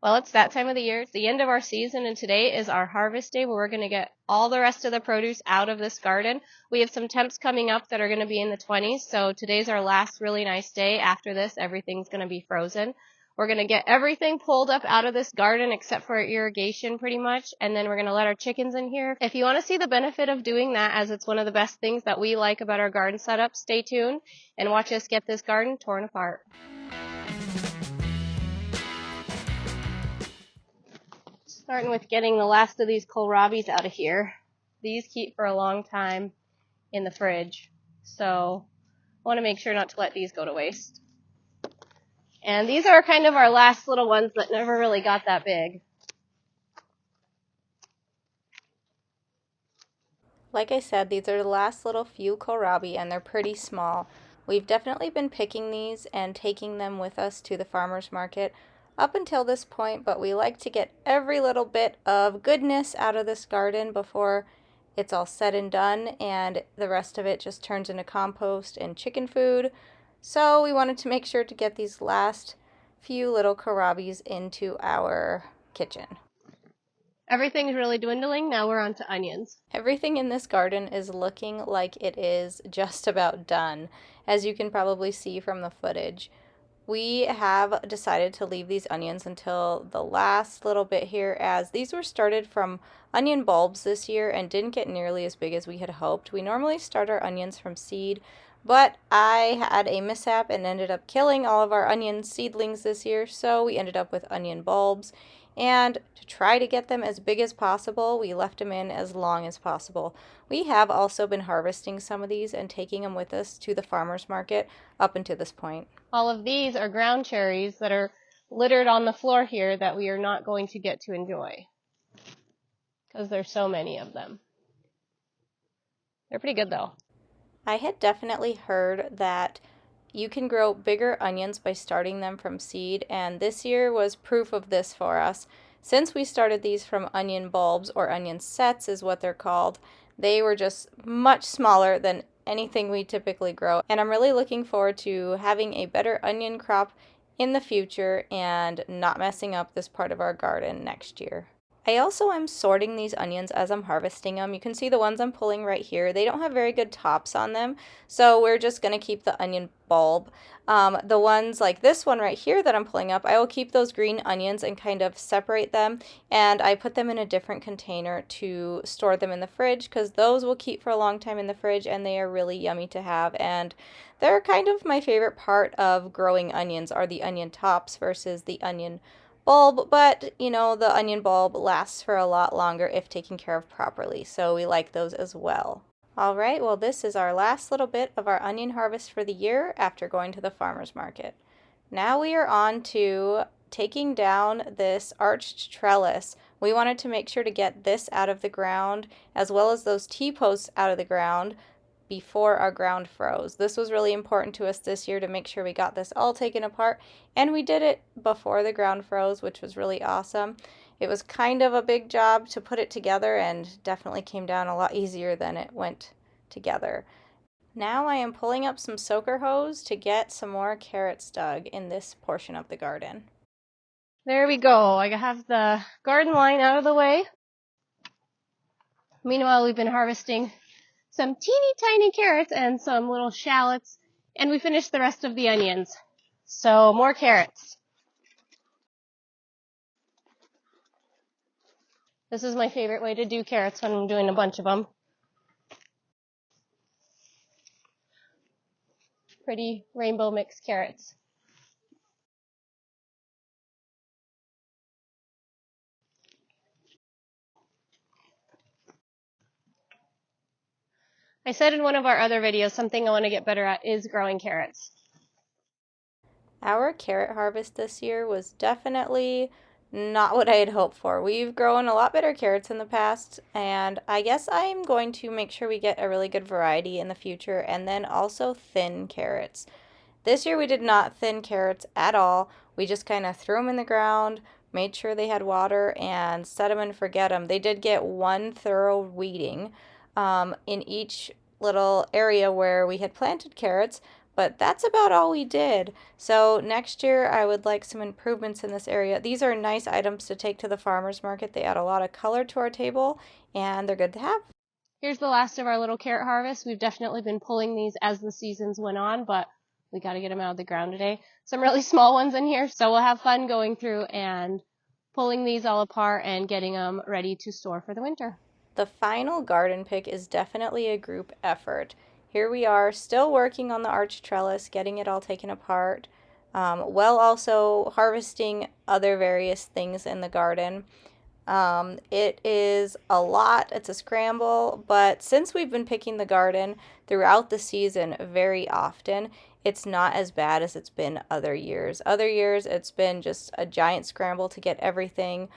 Well, it's that time of the year. It's the end of our season, and today is our harvest day where we're going to get all the rest of the produce out of this garden. We have some temps coming up that are going to be in the 20s, so today's our last really nice day. After this, everything's going to be frozen. We're going to get everything pulled up out of this garden except for irrigation pretty much, and then we're going to let our chickens in here. If you want to see the benefit of doing that, as it's one of the best things that we like about our garden setup, stay tuned and watch us get this garden torn apart. Starting with getting the last of these kohlrabis out of here. These keep for a long time in the fridge, so I want to make sure not to let these go to waste. And these are kind of our last little ones that never really got that big. Like I said, these are the last little few kohlrabi, and they're pretty small. We've definitely been picking these and taking them with us to the farmer's market up until this point, but we like to get every little bit of goodness out of this garden before it's all said and done, and the rest of it just turns into compost and chicken food. So we wanted to make sure to get these last few little kohlrabis into our kitchen. Everything's really dwindling. Now we're on to onions. Everything in this garden is looking like it is just about done, as you can probably see from the footage. We have decided to leave these onions until the last little bit here, as these were started from onion bulbs this year and didn't get nearly as big as we had hoped. We normally start our onions from seed, but I had a mishap and ended up killing all of our onion seedlings this year, so we ended up with onion bulbs. And to try to get them as big as possible, we left them in as long as possible. We have also been harvesting some of these and taking them with us to the farmer's market up until this point. All of these are ground cherries that are littered on the floor here that we are not going to get to enjoy because there's so many of them. They're pretty good though. I had definitely heard that you can grow bigger onions by starting them from seed, and this year was proof of this for us. Since we started these from onion bulbs, or onion sets is what they're called, they were just much smaller than anything we typically grow, and I'm really looking forward to having a better onion crop in the future and not messing up this part of our garden next year. I also am sorting these onions as I'm harvesting them. You can see the ones I'm pulling right here. They don't have very good tops on them, so we're just going to keep the onion bulb. The ones like this one right here that I'm pulling up, I will keep those green onions and kind of separate them, and I put them in a different container to store them in the fridge because those will keep for a long time in the fridge and they are really yummy to have, and they're kind of my favorite part of growing onions are the onion tops versus the onion bulb, but you know, the onion bulb lasts for a lot longer if taken care of properly, so we like those as well. Alright, well this is our last little bit of our onion harvest for the year after going to the farmer's market. Now we are on to taking down this arched trellis. We wanted to make sure to get this out of the ground as well as those T-posts out of the ground before our ground froze. This was really important to us this year to make sure we got this all taken apart, and we did it before the ground froze, which was really awesome. It was kind of a big job to put it together and definitely came down a lot easier than it went together. Now I am pulling up some soaker hose to get some more carrots dug in this portion of the garden. There we go. I have the garden line out of the way. Meanwhile, we've been harvesting some teeny tiny carrots and some little shallots, and we finished the rest of the onions. So more carrots. This is my favorite way to do carrots when I'm doing a bunch of them. Pretty rainbow mixed carrots. I said in one of our other videos, something I want to get better at is growing carrots. Our carrot harvest this year was definitely not what I had hoped for. We've grown a lot better carrots in the past, and I guess I'm going to make sure we get a really good variety in the future, and then also thin carrots. This year we did not thin carrots at all. We just kind of threw them in the ground, made sure they had water, and set them and forget them. They did get one thorough weeding in each little area where we had planted carrots, but that's about all we did. So next year I would like some improvements in this area. These are nice items to take to the farmer's market. They add a lot of color to our table and they're good to have. Here's the last of our little carrot harvest. We've definitely been pulling these as the seasons went on, but we got to get them out of the ground today. Some really small ones in here, so we'll have fun going through and pulling these all apart and getting them ready to store for the winter. The final garden pick is definitely a group effort. Here we are, still working on the arch trellis, getting it all taken apart, while also harvesting other various things in the garden. It is a lot, it's a scramble, but since we've been picking the garden throughout the season very often, it's not as bad as it's been other years. Other years, it's been just a giant scramble to get everything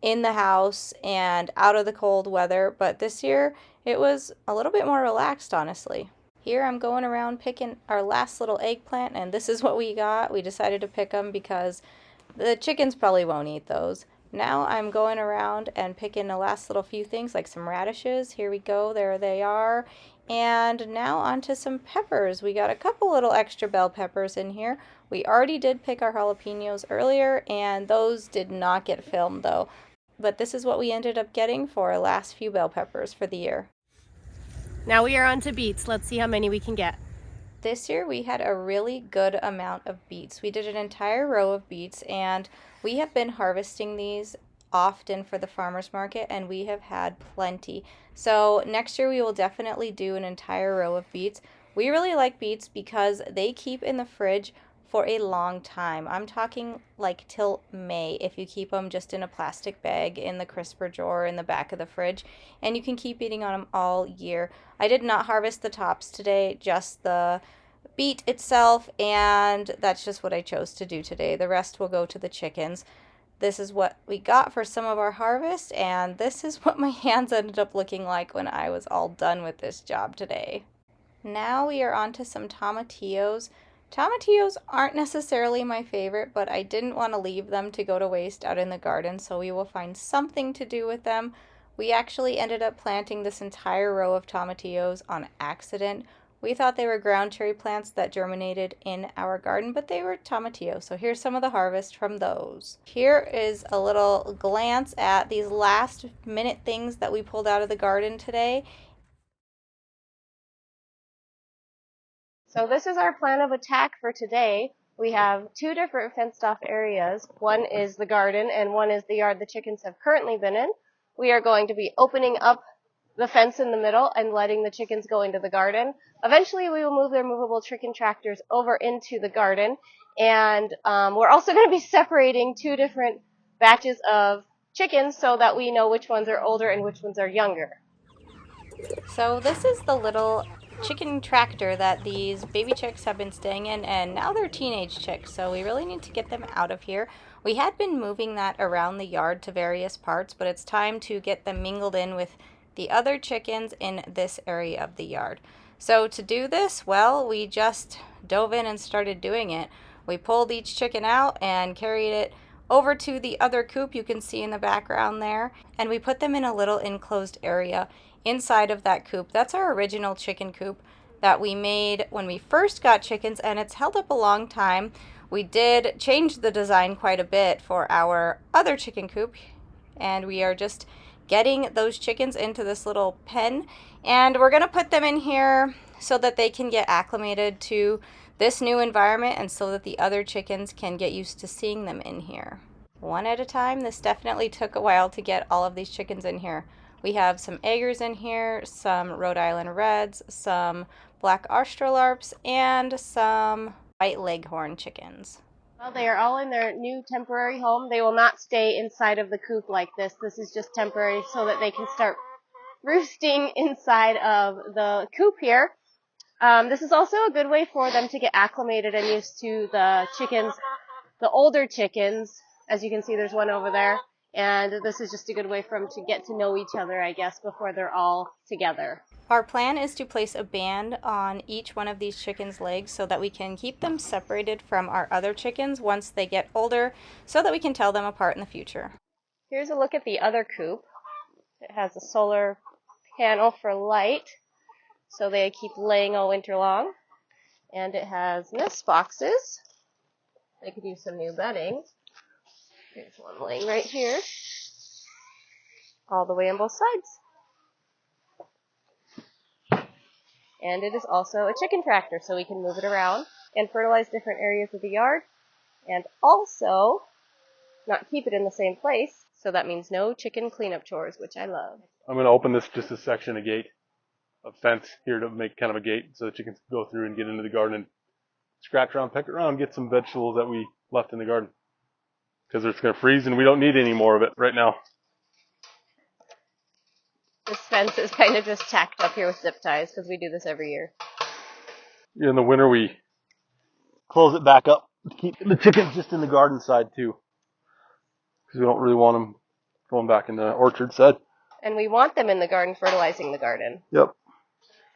in the house and out of the cold weather, but this year it was a little bit more relaxed, honestly. Here I'm going around picking our last little eggplant, and this is what we got. We decided to pick them because the chickens probably won't eat those. Now I'm going around and picking the last little few things like some radishes. Here we go, there they are. And now onto some peppers. We got a couple little extra bell peppers in here. We already did pick our jalapenos earlier, and those did not get filmed though. But this is what we ended up getting for our last few bell peppers for the year. Now we are on to beets. Let's see how many we can get. This year we had a really good amount of beets. We did an entire row of beets, and we have been harvesting these often for the farmers market, and we have had plenty. So next year we will definitely do an entire row of beets. We really like beets because they keep in the fridge for a long time. I'm talking like till May if you keep them just in a plastic bag in the crisper drawer in the back of the fridge, and you can keep eating on them all year. I did not harvest the tops today, just the beet itself, and that's just what I chose to do today. The rest will go to the chickens. This is what we got for some of our harvest, and this is what my hands ended up looking like when I was all done with this job today. Now we are on to some tomatillos. Tomatillos aren't necessarily my favorite, but I didn't want to leave them to go to waste out in the garden, so we will find something to do with them. We actually ended up planting this entire row of tomatillos on accident. We thought they were ground cherry plants that germinated in our garden, but they were tomatillos. So here's some of the harvest from those. Here is a little glance at these last minute things that we pulled out of the garden today. So this is our plan of attack for today. We have two different fenced off areas. One is the garden and one is the yard the chickens have currently been in. We are going to be opening up the fence in the middle and letting the chickens go into the garden. Eventually we will move their movable chicken tractors over into the garden, and we're also going to be separating two different batches of chickens so that we know which ones are older and which ones are younger. So this is the little chicken tractor that these baby chicks have been staying in, and now they're teenage chicks, so we really need to get them out of here. We had been moving that around the yard to various parts, but it's time to get them mingled in with the other chickens in this area of the yard. So to do this, well, we just dove in and started doing it. We pulled each chicken out and carried it over to the other coop you can see in the background there, and we put them in a little enclosed area inside of that coop. That's our original chicken coop that we made when we first got chickens, and it's held up a long time. We did change the design quite a bit for our other chicken coop, and we are just getting those chickens into this little pen, and we're going to put them in here so that they can get acclimated to this new environment and so that the other chickens can get used to seeing them in here. One at a time. This definitely took a while to get all of these chickens in here. We have some Eggers in here, some Rhode Island Reds, some Black Australarps, and some White Leghorn chickens. Well, they are all in their new temporary home. They will not stay inside of the coop like this. This is just temporary so that they can start roosting inside of the coop here. This is also a good way for them to get acclimated and used to the chickens, the older chickens. As you can see, there's one over there. And this is just a good way for them to get to know each other, I guess, before they're all together. Our plan is to place a band on each one of these chickens' legs so that we can keep them separated from our other chickens once they get older, so that we can tell them apart in the future. Here's a look at the other coop. It has a solar panel for light, so they keep laying all winter long. And it has nest boxes. They could use some new bedding. There's one laying right here. All the way on both sides. And it is also a chicken tractor, so we can move it around and fertilize different areas of the yard. And also not keep it in the same place. So that means no chicken cleanup chores, which I love. I'm going to open this just a section, a gate, a fence here to make kind of a gate so that you can go through and get into the garden and scratch around, pick around, get some vegetables that we left in the garden. Because it's going to freeze and we don't need any more of it right now. This fence is kind of just tacked up here with zip ties because we do this every year. In the winter, we close it back up to keep the chickens just in the garden side too. Because we don't really want them going back in the orchard side. And we want them in the garden fertilizing the garden. Yep.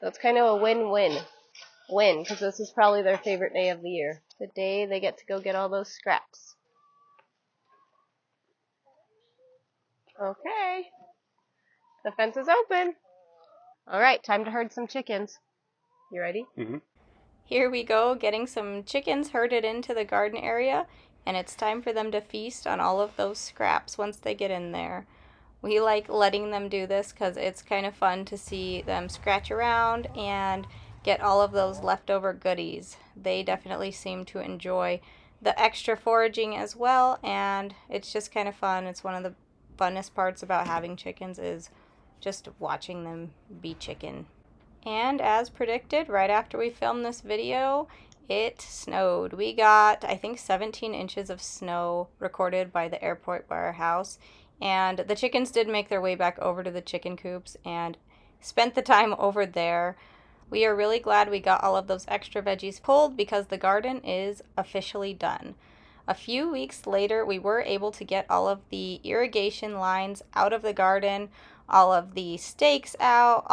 So it's kind of a win-win-win because this is probably their favorite day of the year. The day they get to go get all those scraps. Okay. The fence is open. All right, time to herd some chickens. You ready? Mm-hmm. Here we go, getting some chickens herded into the garden area, and it's time for them to feast on all of those scraps once they get in there. We like letting them do this because it's kind of fun to see them scratch around and get all of those leftover goodies. They definitely seem to enjoy the extra foraging as well, and it's just kind of fun. It's one of the funnest parts about having chickens is just watching them be chicken. And as predicted, right after we filmed this video, it snowed. We got, I think, 17 inches of snow recorded by the airport by our house. And the chickens did make their way back over to the chicken coops and spent the time over there. We are really glad we got all of those extra veggies pulled because the garden is officially done. A few weeks later, we were able to get all of the irrigation lines out of the garden, all of the stakes out,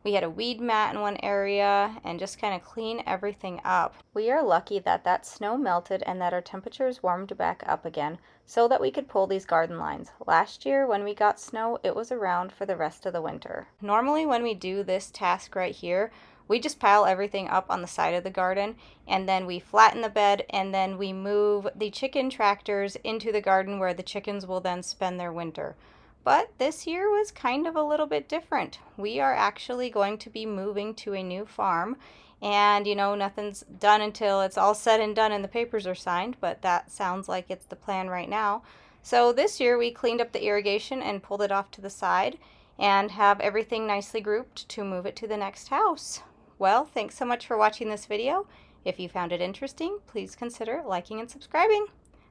we had a weed mat in one area, and just kind of clean everything up. We are lucky that that snow melted and that our temperatures warmed back up again so that we could pull these garden lines. Last year when we got snow, it was around for the rest of the winter. Normally when we do this task right here, we just pile everything up on the side of the garden and then we flatten the bed and then we move the chicken tractors into the garden where the chickens will then spend their winter. But this year was kind of a little bit different. We are actually going to be moving to a new farm and nothing's done until it's all said and done and the papers are signed, but that sounds like it's the plan right now. So this year we cleaned up the irrigation and pulled it off to the side and have everything nicely grouped to move it to the next house. Well, thanks so much for watching this video. If you found it interesting, please consider liking and subscribing.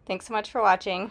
Thanks so much for watching.